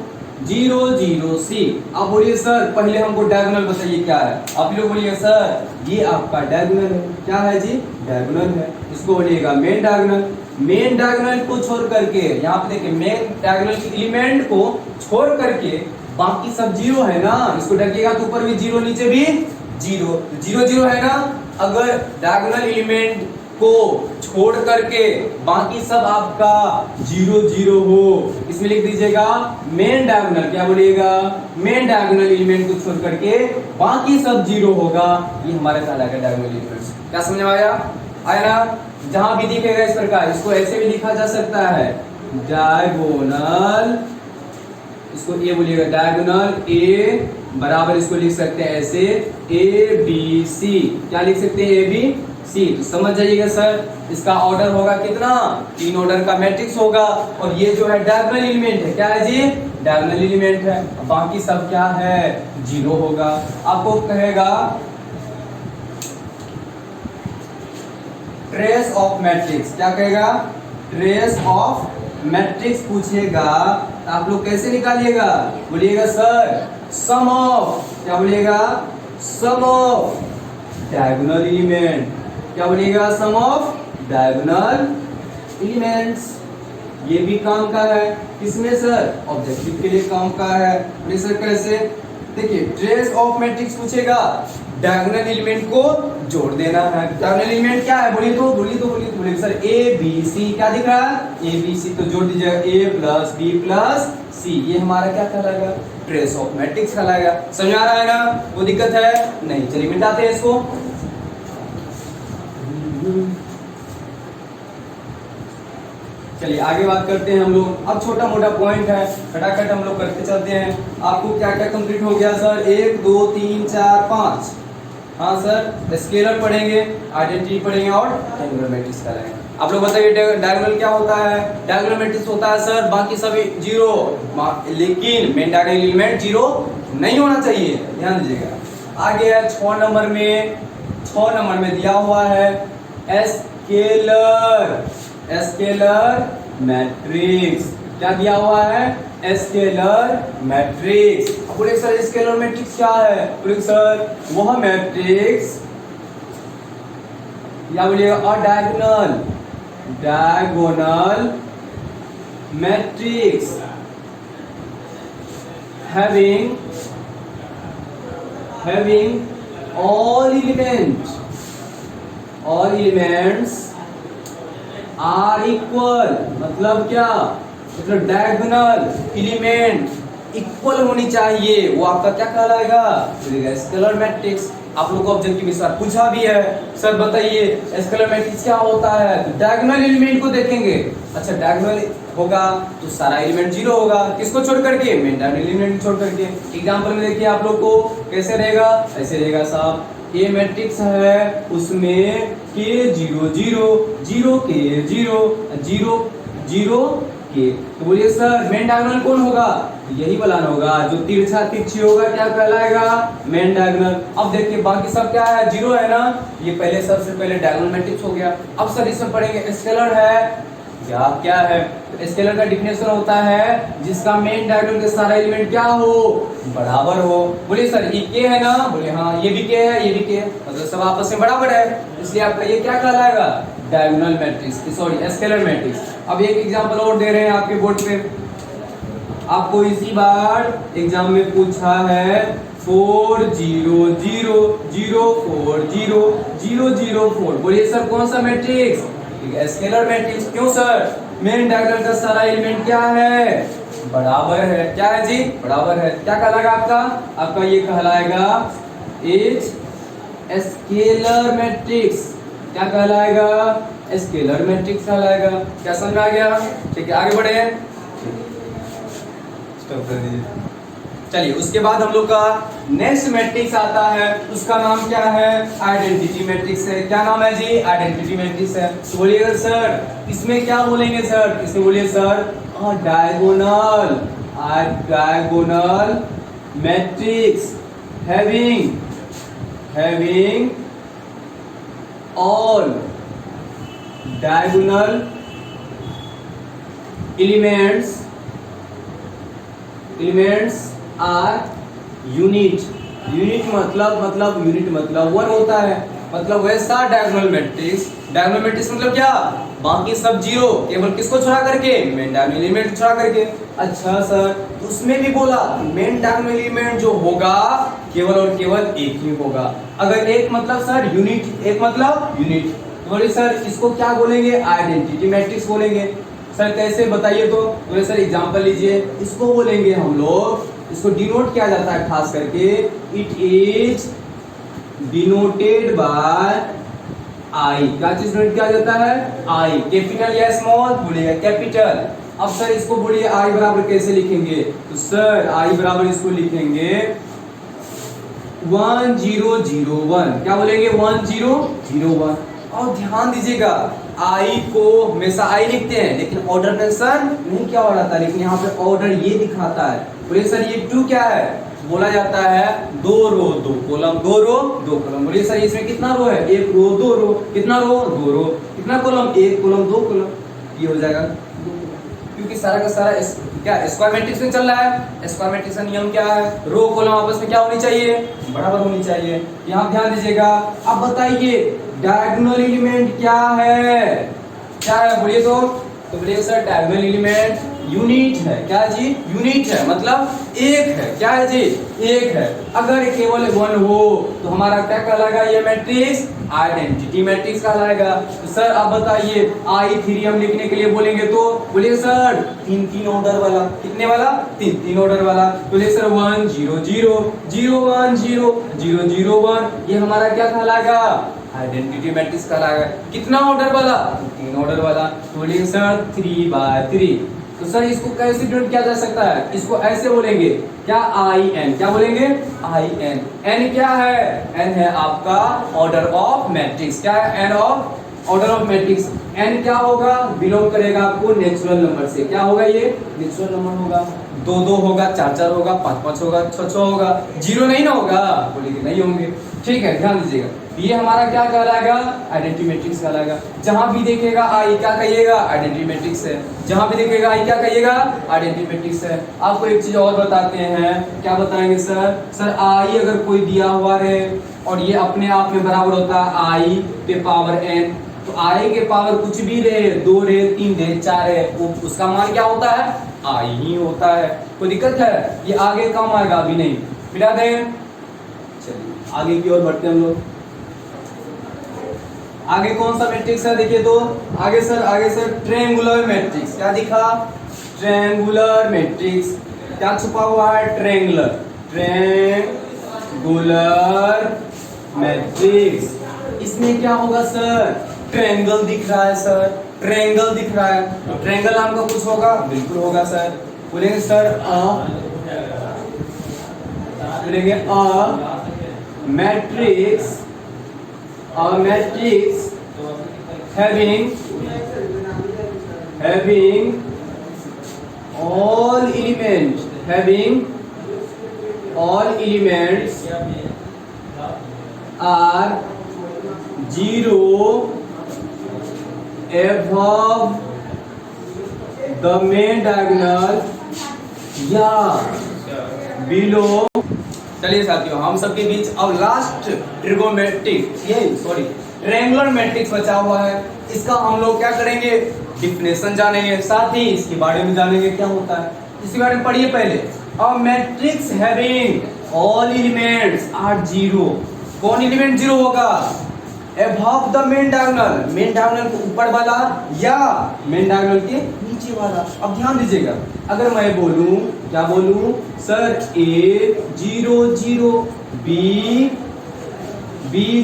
0 0 C, आप बोलिए सर पहले हमको डायगोनल बताइए क्या है। आप लोग बोलिए सर ये आपका डायगोनल है। क्या है जी, डायगोनल है। इसको बोलिएगा मेन डायगोनल। मेन डायगोनल को छोड़ करके, यहाँ पे देखिए मेन डायगोनल के एलिमेंट को छोड़ करके बाकी सब जीरो है ना, इसको ढकिएगा तो ऊपर भी जीरो नीचे भी जीरो, जीरो जीरो है ना। अगर डायगोनल एलिमेंट को छोड़ करके बाकी सब आपका जीरो जीरो हो, इसमें लिख दीजिएगा मेन डायगोनल। क्या बोलिएगा, मेन डायगोनल एलिमेंट को छोड़ करके बाकी सब जीरो होगा, ये हमारा कहलाएगा डायगोनल एलिमेंट्स। क्या समझ में आया ना। जहां भी दिखेगा इस प्रकार, इसको ऐसे भी लिखा जा सकता है डायगोनल, इसको ए बोलिएगा डायगोनल ए बराबर, इसको लिख सकते हैं ऐसे ABC। क्या लिख सकते हैं, ABC। तो समझ जाइएगा सर, इसका ऑर्डर होगा कितना, 3 ऑर्डर का मैट्रिक्स होगा, और ये जो है डायगोनल एलिमेंट है। क्या है जी, डायगोनल एलिमेंट है। बाकी सब क्या है, जीरो होगा। आपको कहेगा ट्रेस ऑफ मैट्रिक्स, क्या कहेगा, ट्रेस ऑफ मैट्रिक्स पूछेगा तो आप लोग कैसे निकालिएगा, बोलिएगा सर सम ऑफ, क्या बोलिएगा, सम ऑफ डायगोनल एलिमेंट। क्या बोलिएगा, सम ऑफ डायगोनल एलिमेंट्स। ये भी काम का है, किसमें सर, ऑब्जेक्टिव के लिए काम का है। बोलिए सर कैसे, देखिए ट्रेस ऑफ मैट्रिक्स पूछेगा, डायगोनल एलिमेंट को जोड़ देना है। डायगोनल एलिमेंट क्या है, बोलिए सर ABC। क्या दिख रहा है, ABC, तो जोड़ दीजिएगा A plus B plus C, ये हमारा क्या कहलाएगा, ट्रेस ऑफ मैट्रिक्स कहलाएगा। समझ आ रहा है ना, कोई दिक्कत है नहीं। चलिए मिटाते हैं इसको। चलिए आगे बात करते हैं हम लोग। अब छोटा मोटा पॉइंट है, फटाफट हम लोग करते चलते हैं। आपको क्या क्या कंप्लीट हो गया सर? 1 2 3 4 5। हाँ सर, स्केलर पढ़ेंगे, आइडेंटिटी पढ़ेंगे और ट्रायंगुलर मैट्रिक्स करेंगे। आप लोग बताइए डायगोनल क्या होता है? डायगोनल मैट्रिक्स होता है सर बाकी सभी जीरो, लेकिन मेन डायगोनल एलिमेंट जीरो नहीं होना चाहिए, ध्यान दीजिएगा। आगे है 6 नंबर में, 6 नंबर में दिया हुआ है स्केलर मैट्रिक्स। क्या दिया हुआ है? Scalar matrix. अब बोले सर स्केलर मैट्रिक्स क्या है? बोले सर वह मैट्रिक्स, या बोलिएगा diagonal matrix having all elements are equal। मतलब क्या? मतलब डायगोनल एलिमेंट इक्वल होनी चाहिए, वो आपका क्या कहलाएगा? Scalar matrix. आप लोग को ऑब्जेक्टिव इस बार पूछा भी है, सर बताइए स्केलर मैट्रिक्स क्या होता है? तो डायगोनल एलिमेंट को देखेंगे। अच्छा डायगोनल होगा तो सारा एलिमेंट जीरो होगा, किसको छोड़ करके? मेन डायगोनल एलिमेंट छोड़ करके। एग्जांपल में देखिए आप लोग को कैसे रहेगा, ऐसे रहेगा साहब, ए मैट्रिक्स है उसमें के 0 0 0 के 0 0 0 के, तो बोलिए सर मेन डायगोनल कौन होगा? यही बनाना होगा, जो तिरछा तिरछी होगा क्या कहलाएगा? Main diagonal. अब देखिए बाकी सब क्या है? जीरो है ना, ये पहले सबसे पहले डायगोनल मैट्रिक्स हो गया। अब सर इसमें पढ़ेंगे स्केलर है क्या है? तो स्केलर का डिफिनेशन होता है जिसका मेन डायगोनल के सारा एलिमेंट क्या हो? बराबर हो। बोलिए सर ये के है ना? बोले हाँ ये भी के है, ये भी के है, मतलब सब आपस में बराबर है, इसलिए आपका ये क्या कहलाएगा? Diagonal matrix, sorry scalar matrix. अब एक एग्जांपल और दे रहे हैं आपके बोर्ड पे, आपको इसी बार एग्जाम में पूछा है 4 0 0 0 4 0 0 0 4। बोलिए सर कौन सा मैट्रिक्स? Scalar matrix. क्यों सर? मेन डायगोनल का सारा एलिमेंट क्या है? बराबर है। क्या है जी? बराबर है। क्या कहलाएगा आपका? आपका ये कहलाएगा इज स्केलर मैट्रिक्स। क्या कहलाएगा? स्केलर मैट्रिक्स कहलाएगा। क्या समझ आ गया? ठीक है आगे बढ़े। चलिए उसके बाद हम लोग का नेक्स्ट मैट्रिक्स आता है, उसका नाम क्या है? आइडेंटिटी मैट्रिक्स है। क्या नाम है जी? आइडेंटिटी मैट्रिक्स है। तो बोलिएगा सर इसमें क्या बोलेंगे सर? इसमें बोलिए sir diagonal matrix having all diagonal elements are unit मतलब वन होता है, मतलब वैसा डायगोनल मैट्रिक्स मतलब क्या? बाकी सब जीरो, केवल किसको छोड़ा करके? मेन डायगोनल एलिमेंट छोड़ा करके। अच्छा सर उसमें भी बोला मेन डायगोनल एलिमेंट जो होगा केवल और केवल एक ही होगा। अगर एक मतलब सर यूनिट, एक मतलब यूनिट, तो बोलिए सर इसको क्या बोलेंगे? आइडेंटिटी मैट्रिक्स बोलेंगे। सर कैसे बताइए? तो बोले सर एग्जांपल लीजिए, इसको बोलेंगे हम लोग, इसको डिनोट किया जाता है खास करके, इट इज डिनोटेड बाय आई। क्या चीज डिनोट किया जाता है? आई। कैपिटल या स्मॉल? बोलिएगा कैपिटल। अब सर इसको बोलिए आई बराबर कैसे लिखेंगे? तो सर आई बराबर इसको लिखेंगे 1001। क्या बोलेंगे? 1001। और ध्यान दीजिएगा आई को हमेशा आई लिखते हैं लेकिन ऑर्डर मेंशन नहीं किया हो रहा था, लेकिन यहाँ पे ऑर्डर ये दिखाता है। बोलिए सर ये 2 क्या है? बोला जाता है 2 रो 2 कॉलम, 2 रो 2 कॉलम। बोलिए सर इसमें कितना रो है? 1 रो 2 रो। कितना रो? 2 रो। कितना कॉलम? 1 column 2 column. ये हो जाएगा क्योंकि सारा का सारा क्या स्क्वायर मैट्रिक्स में चल रहा है। स्क्वायर मैट्रिक्स का नियम क्या है? रो कॉलम आपस में क्या होनी चाहिए? बराबर होनी चाहिए। यहाँ ध्यान दीजिएगा। अब बताइए डायगोनल एलिमेंट क्या है? क्या है बोलिए तो बोलिए सर डायगोनल एलिमेंट यूनिट है। क्या जी? यूनिट है, मतलब एक है। क्या है जी? एक है। अगर केवल 1 हो तो हमारा क्या कहलाएगा ये मैट्रिक्स? आइडेंटिटी मैट्रिक्स कहलाएगा। तो सर आप बताइए I3 हम लिखने के लिए बोलेंगे तो बोलिए सर 3 ऑर्डर वाला। कितने वाला? 3 ऑर्डर वाला। बोलिए सर 1 0 0 0 1 0 0 0 1, ये हमारा क्या कहलाएगा? आइडेंटिटी मैट्रिक्स कहलाएगा। कितना ऑर्डर वाला? 3 ऑर्डर वाला। तो बोलिए सर 3/3। तो सर इसको कैसे डिनोट किया जा सकता है? इसको ऐसे बोलेंगे, क्या? IN। क्या बोलेंगे? IN। N क्या है? N है आपका ऑर्डर ऑफ मैट्रिक्स। क्या है? N of order of matrix. N क्या होगा? बिलोंग करेगा आपको नेचुरल नंबर से। क्या होगा ये? नेचुरल नंबर होगा। 2 2 होगा, 4 4 होगा, 5 5 होगा, 6 6 होगा, 0 नहीं ना होगा? बोलिए नहीं होंगे। ठीक है, ध्यान दीजिएगा। ये हमारा क्या कहलाएगा? आइडेंटिटी मैट्रिक्स कहलाएगा। जहां भी देखेगा आई क्या कहिएगा? आइडेंटिटी मैट्रिक्स है। जहां भी देखेगा आई क्या कहिएगा? आइडेंटिटी मैट्रिक्स है। आपको एक चीज और बताते हैं। क्या बताएंगे सर? सर आई अगर कोई दिया हुआ है और ये अपने आप में बराबर होता है आई पे पावर n, तो आई के पावर कुछ भी रहे, 2 रहे, 3 रहे, 4 है, उसका मान क्या होता है? आई ही होता है। कोई दिक्कत है? ये आगे कम आएगा, अभी नहीं। मिला दें? चलिए आगे की ओर बढ़ते हैं हम लोग। आगे कौन सा मैट्रिक्स है देखिए तो आगे सर ट्रायंगुलर मैट्रिक्स। क्या दिखा? Triangular matrix. क्या छुपा हुआ है? ट्रायंगुलर। Triangular matrix. इसमें क्या होगा सर? ट्रायंगल दिख रहा है सर, ट्रायंगल दिख रहा है। ट्रायंगल नाम का कुछ होगा? बिल्कुल होगा सर। बोलेंगे सर बोलेंगे matrix, a matrix having all elements are 0 above the main diagonal या below। चलिए साथियों, हम सबके बीच अब लास्ट ट्रायंगुलर मैट्रिक्स बचा हुआ है। इसका हम लोग क्या करेंगे? डिफिनेशन जानेंगे, साथ ही इसके बारे में जानेंगे क्या होता है। इसके बारे में पढ़िए पहले। A matrix having all elements are 0। कौन एलिमेंट 0 होगा? Above the main diagonal, main diagonal के ऊपर वाला या मेन डायगोनल के नीचे वाला। अब ध्यान दीजिएगा, अगर मैं बोलूं, क्या बोलूं सर? A 0 0, B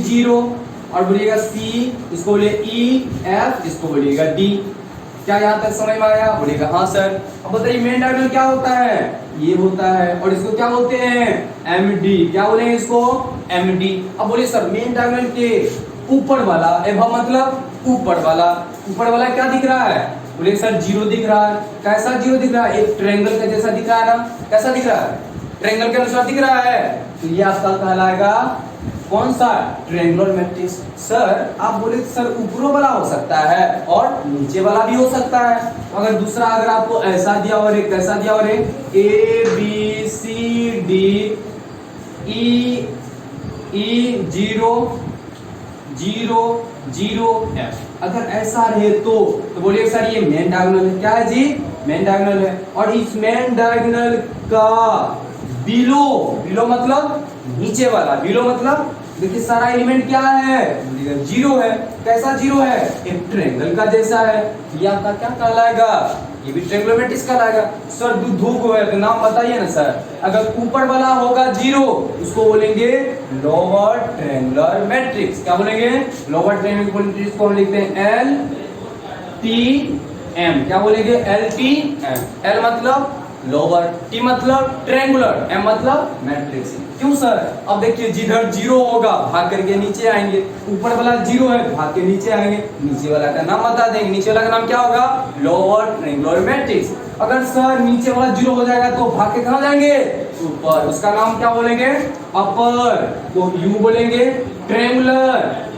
0, और बोलिएगा C, इसको बोलिए E, F, इसको बोलिएगा D। क्या यहाँ तक समझ में आया? बोलिएगा हाँ सर। अब बताइए मेन डायगोनल क्या होता है? ये होता है, और इसको क्या बोलते हैं? MD। क्या बोलेंगे इसको? MD। अब बोलिए सर मेन डायगोनल के ऊपर वाला, एबव मतलब ऊपर वाला क्या दिख रहा है? बोलिए सर 0 दिख रहा है। कैसा 0 दिख रहा है? एक ट्रायंगल का जैसा दिख रहा है ना? कैसा दिख रहा है? ट्रायंगल के अनुसार दिख रहा है। तो ये आपका कहलाएगा कौन सा? Triangular matrix. सर आप बोले सर ऊपरों वाला हो सकता है और नीचे वाला भी हो सकता है। अगर दूसरा अगर आपको ऐसा दिया और एक कैसा दिया और एक A B C D E 0 0 0 F, अगर ऐसा रहे तो बोलिए सर ये मेन डायगोनल है। क्या है जी? मेन डायगोनल है। और इस मेन डायगोनल का बिलो मतलब नीचे वाला, बिलो मतलब देखिए सारा एलिमेंट क्या है? 0 है। कैसा 0 है? एक ट्रायंगल का जैसा है। ये आपका क्या कहलाएगा? ये भी ट्रायंगुलर मैट्रिक्स कहलाएगा। सर धूप है तो नाम बताइए ना सर। अगर ऊपर वाला होगा 0 उसको बोलेंगे लोअर ट्रायंगुलर मैट्रिक्स। क्या बोलेंगे? लोअर ट्रायंगुलर मैट्रिक्स को हम लिखते हैं LTM। क्या बोलेंगे? LTM। L मतलब लोअर, T मतलब ट्रायंगुलर, M मतलब मैट्रिक्स। क्यों सर? अब देखिए जिधर 0 होगा भाग करके नीचे आएंगे, ऊपर वाला 0 है भाग के नीचे आएंगे, नीचे वाला का नाम बता देंगे। नीचे वाला का नाम क्या होगा? Lower triangular matrix. अगर सर नीचे वाला 0 हो जाएगा तो भाग के कहां जाएंगे? ऊपर। उसका नाम क्या बोलेंगे? अपर। तो U बोलेंगे ट्रायंगुलर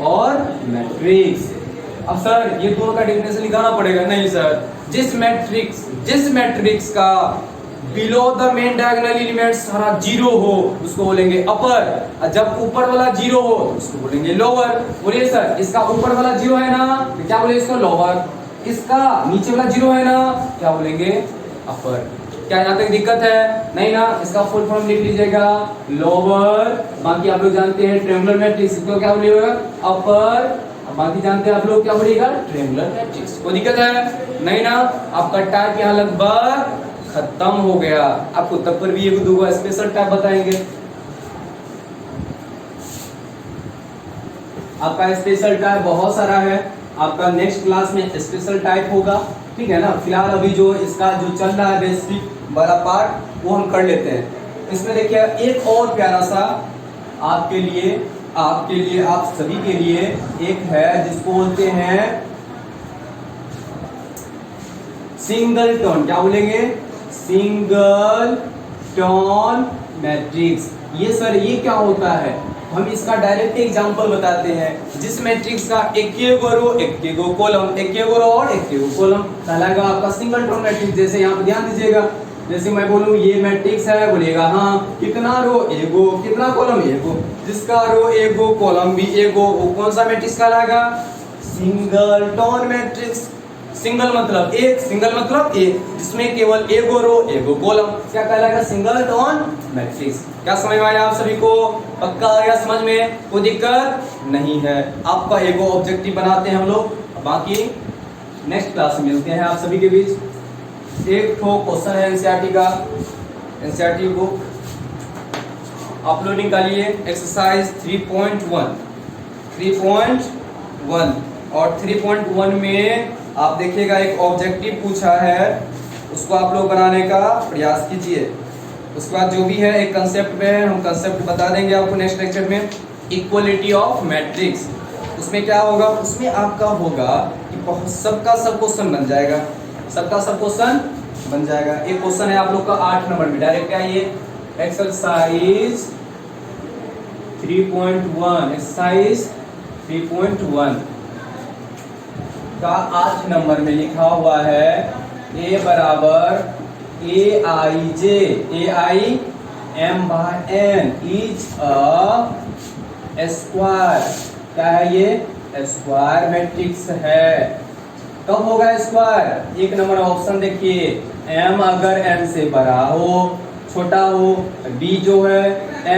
और मैट्रिक्स। अब सर ये दोनों का डेफिनेशन निकालना पड़ेगा। नहीं सर, जिस मैट्रिक्स का below the main diagonal element सारा 0 हो उसको बोलेंगे अपर, और जब ऊपर वाला 0 हो उसको बोलेंगे लोअर। बोलिए सर इसका ऊपर वाला 0 है ना, तो क्या बोलेंगे इसको? लोअर। इसका नीचे वाला 0 है ना, क्या बोलेंगे? अपर। क्या यहाँ तक दिक्कत है? नहीं ना। इसका फुल फॉर्म लिख लीजिएगा लोअर, बाकी आप लोग जानते हैं ट्रायंगुलर मैट्रिक्स, इसको क्या बोलिएगा अपर, बाकी जानते हैं आप लोग क्या बोलिएगा ट्रायंगुलर मैट्रिक्स। कोई दिक्कत है? नहीं ना। आपका टाइप यहाँ लगभग खत्म हो गया। आपको तब पर भी एक दो स्पेशल टाइप बताएंगे। आपका स्पेशल टाइप बहुत सारा है, आपका नेक्स्ट क्लास में स्पेशल टाइप होगा, ठीक है ना। फिलहाल अभी जो इसका जो चल रहा है बेसिक वाला पार्ट वो हम कर लेते हैं। इसमें देखिए एक और प्यारा सा आपके लिए आप सभी के लिए एक है जिसको बोलते हैं सिंगल टोन। क्या बोलेंगे? Single tone matrix. ये सर ये क्या होता है? हम इसका डायरेक्ट एग्जांपल बताते हैं। जिस मैट्रिक्स का एक गो रो एक गो कॉलम, एक गो रो और एक गो कॉलम कहलाएगा आपका सिंगल टोन मैट्रिक्स। जैसे यहाँ पे ध्यान दीजिएगा, जैसे मैं बोलूँ ये मैट्रिक्स है, बोलिएगा हाँ कितना रो एगो, कितना कॉलम एगो, जिसका रो एगो कॉलम भी एगो, वो कौन सा मैट्रिक्स कहलाएगा? Single tone matrix. सिंगल मतलब एक, जिसमें केवल एगो रो एगो कॉलम, क्या कहलाएगा? Single tone matrix. क्या समझ में आया आप सभी को? पक्का आ गया समझ में? कोई दिक्कत नहीं है। आपका एगो ऑब्जेक्टिव बनाते हैं हम लोग, बाकी नेक्स्ट क्लास में मिलते हैं आप सभी के बीच। एक ठो क्वेश्चन है एनसीईआरटी का, एनसीईआरटी बुक अपलोडिंग का लिए एक्सरसाइज 3.1 और 3.1 में आप देखिएगा एक ऑब्जेक्टिव पूछा है, उसको आप लोग बनाने का प्रयास कीजिए। उसके बाद जो भी है एक कंसेप्ट में हम कंसेप्ट बता देंगे आपको नेक्स्ट लेक्चर में। इक्वलिटी ऑफ मैट्रिक्स, उसमें क्या होगा? उसमें आपका होगा कि सबका सब क्वेश्चन बन जाएगा, सबका सब क्वेश्चन बन जाएगा। एक क्वेश्चन है आप लोग का 8 नंबर में, डायरेक्ट आइए एक्सरसाइज 3.1, एक्सरसाइज 3.1 का 8 नंबर में लिखा हुआ है a बराबर aij, ai m by n is a square. क्या है ये? स्क्वायर मैट्रिक्स है। कब होगा स्क्वायर? एक नंबर ऑप्शन देखिए, m अगर n से बड़ा हो, छोटा हो, b जो है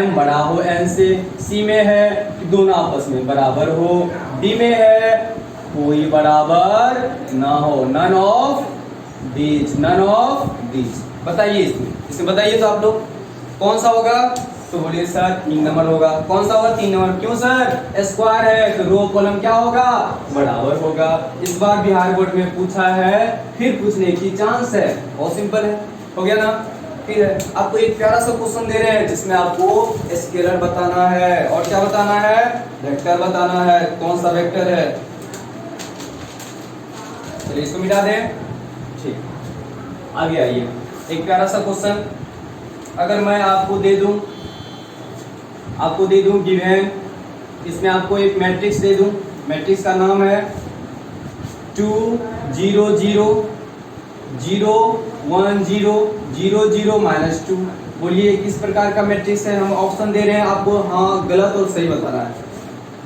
m बड़ा हो n से, c में है कि दोनों आपस में बराबर हो, d में है कोई बराबर ना हो, नन ऑफ दीज। बताइए इसमें बताइए तो आप लोग कौन सा होगा? तो बोलिए सर 3 नंबर होगा। कौन सा होगा? 3 नंबर। क्यों सर? स्क्वायर है तो रो कॉलम क्या होगा? बराबर होगा। इस बार बिहार बोर्ड में पूछा है, फिर पूछने की चांस है। बहुत सिंपल है, हो गया ना। फिर है आपको एक प्यारा सा क्वेश्चन दे रहे हैं जिसमें आपको स्केलर बताना है और क्या बताना है? वेक्टर बताना है। कौन सा वेक्टर है? चलिए इसको मिटा दें। ठीक, आगे आइए। एक प्यारा सा क्वेश्चन अगर मैं आपको दे दूं गिवन, इसमें आपको एक मैट्रिक्स दे दूं, मैट्रिक्स का नाम है 2 0 0 0 1 0 0 0 -2। बोलिए किस प्रकार का मैट्रिक्स है? हम ऑप्शन दे रहे हैं आपको, हाँ गलत और सही बताना है।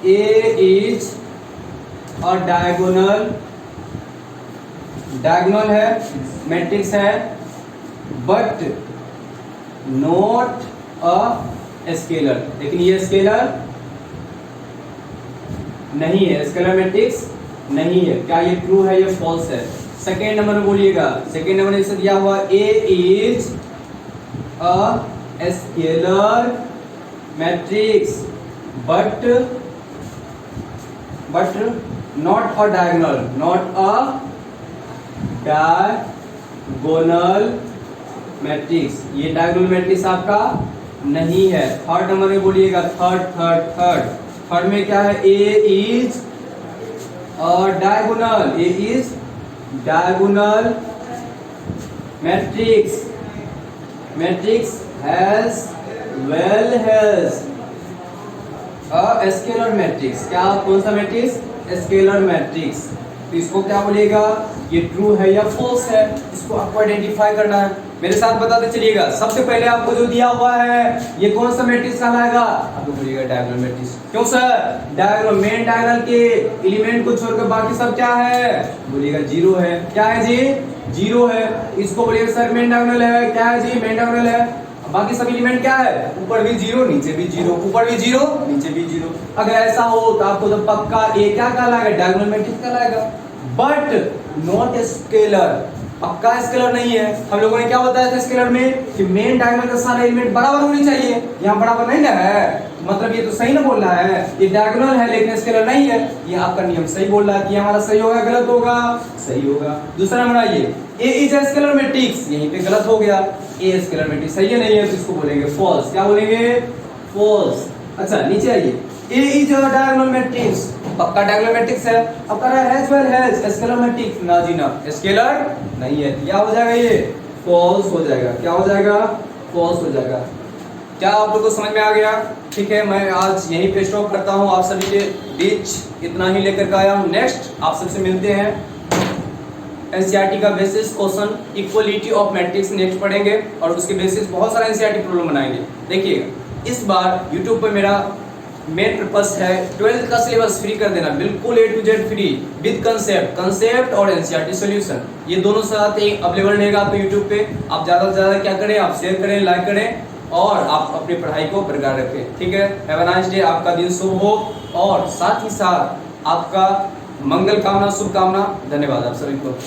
ए इज अ डायगोनल है, मैट्रिक्स है, बट नॉट अ स्केलर। लेकिन ये स्केलर नहीं है, स्केलर मैट्रिक्स नहीं है। क्या ये ट्रू है या फॉल्स है? सेकेंड नंबर में बोलिएगा, सेकेंड नंबर में दिया हुआ A is a scalar matrix but not a diagonal, not a diagonal matrix. ये डायगोनल मैट्रिक्स आपका नहीं है। थर्ड नंबर में बोलिएगा, थर्ड में क्या है? A is a diagonal, A is diagonal matrix has well has a scalar matrix. क्या कौन सा मैट्रिक्स? Scalar matrix. तो इसको क्या बोलेगा? ये ट्रू है या फॉल्स है? इसको आपको आइडेंटिफाई करना है। मेरे साथ बताते चलिएगा। सबसे पहले आपको जो दिया हुआ है ये कौन सा मैट्रिक्स कहलाएगा, आपको बोलिएगा डायगोनल मैट्रिक्स। क्यों सर, डायगोनल मेन डायगोनल के एलिमेंट को छोड़कर बाकी सब क्या है, बोलिएगा जीरो है। क्या है जी, जीरो है। इसको बोलिएगा सर मेन डायगोनल है। क्या है जी, मेन डायगोनल है। बाकी सब एलिमेंट क्या है, ऊपर भी जीरो नीचे भी जीरो, ऊपर भी जीरो नीचे भी जीरो। अगर ऐसा हो तो आपको तो पक्का ये क्या कहलाएगा, डायगोनल मैट्रिक्स कहलाएगा। बट नॉट स्केलर, पक्का स्केलर नहीं है। हम लोगों ने क्या बताया था स्केलर में कि मेन डायगोनल का सारा एलिमेंट बराबर होनी चाहिए। यहाँ बराबर नहीं ना है, मतलब ये तो सही ना बोल रहा है, ये डायगोनल है लेकिन स्केलर नहीं है। ये आपका नियम सही बोल रहा है कि हमारा सही होगा गलत होगा, सही होगा। दूसरा नंबर आइए, A is a scalar matrix, यहीं पे गलत हो गया। ए स्केलर मैट्रिक्स सही है नहीं है तो इसको बोलेंगे फॉल्स। क्या बोलेंगे, फॉल्स। अच्छा नीचे आइए, A is a diagonal matrix, पक्का डायगोनल मैट्रिक्स है। अब कह रहा है as well as scalar matrix, ना जी ना, स्केलर नहीं है। क्या हो जाएगा, ये फॉल्स हो जाएगा। क्या हो जाएगा, फॉल्स हो जाएगा। क्या आप लोगों को समझ में आ गया? ठीक है, मैं आज यहीं पे स्टॉप करता हूँ। आप सभी के बीच इतना ही लेकर के आया हूँ। नेक्स्ट आप सबसे मिलते हैं। एनसीईआरटी का basis question equality of matrix next पढ़ेंगे और उसके बेसिस बहुत सारा एनसीईआरटी प्रॉब्लम बनाएंगे। देखिएगा, इस बार यूट्यूब पर मेरा मेन पर्पस है 12th का सिलेबस फ्री कर देना, बिल्कुल A to Z free with concept और एनसीईआरटी सॉल्यूशन। ये दोनों साथ एक अवेलेबल रहेगा आपको यूट्यूब पे। आप ज़्यादा से ज़्यादा क्या करें, आप शेयर करें, लाइक करें और आप अपनी पढ़ाई को बरकरार रखें। ठीक है, हैव अ नाइस डे, आपका दिन शुभ हो और साथ ही साथ आपका मंगल कामना, शुभकामना। धन्यवाद आप सभी को।